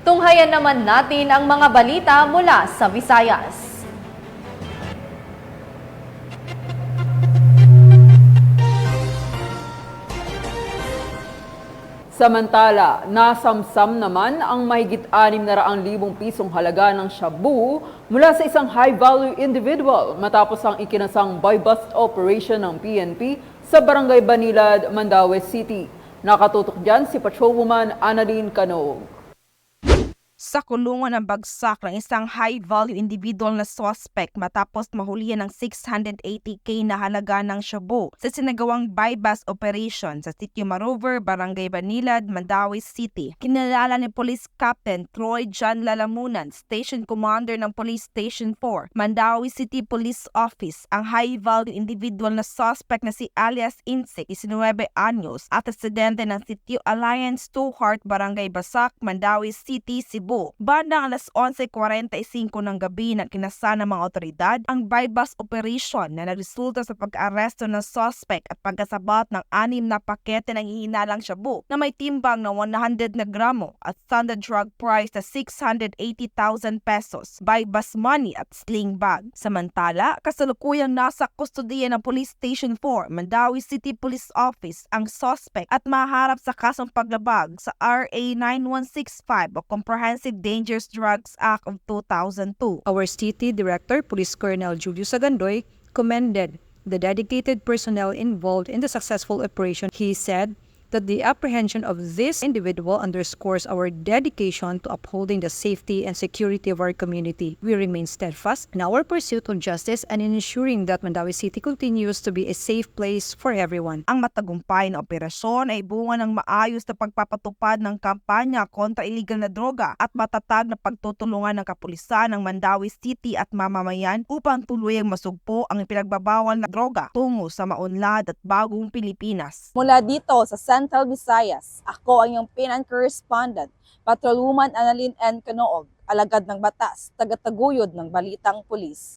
Tunghayan naman natin ang mga balita mula sa Visayas. Samantala, nasamsam naman ang mahigit 600,000 pisong halaga ng shabu mula sa isang high-value individual matapos ang ikinasang buy-bust operation ng PNP sa Barangay Banilad, Mandaue City. Nakatutok dyan si Patrolwoman Annalyn Canoog. Sa kulungan ang bagsak ng isang high-value individual na suspect matapos mahulihan ng 680K na halaga ng shabu sa sinagawang buy-bust operation sa Sitio Marover, Barangay Banilad, Mandaue City. Kinalala ni Police Captain Troy John Lalamunan, Station Commander ng Police Station 4, Mandaue City Police Office, ang high-value individual na suspect na si alias Insik, 19 anyos, at residente ng Sitio Alliance 2 Heart, Barangay Basak, Mandaue City, Cebu. Bandang alas 11:45 ng gabi na kinasa ng mga otoridad ang buy-bust operation na nagresulta sa pag-aresto ng suspect at pagkasabat ng 6 na pakete ng hihinalang shabu na may timbang na 100 na gramo at standard drug price na 680,000 pesos, buy-bust money at sling bag. Samantala, kasalukuyang nasa kustodiya ng Police Station 4, Mandaue City Police Office ang suspect at maharap sa kasong paglabag sa RA 9165 o Comprehensive Dangerous Drugs Act of 2002. Our City Director, Police Colonel Julius Agandoy, commended the dedicated personnel involved in the successful operation. He said that the apprehension of this individual underscores our dedication to upholding the safety and security of our community. We remain steadfast in our pursuit of justice and in ensuring that Mandaue City continues to be a safe place for everyone. Ang matagumpay na operasyon ay bunga ng maayos na pagpapatupad ng kampanya kontra illegal na droga at matatag na pagtutulungan ng kapulisan ng Mandaue City at mamamayan upang tuluyang masugpo ang pinagbabawal na droga tungo sa maunlad at bagong Pilipinas. Mula dito sa Central Visayas, ako ang iyong PNN correspondent, Patrolwoman Annalyn N. Canoog, alagad ng batas, tagataguyod ng Balitang Pulis.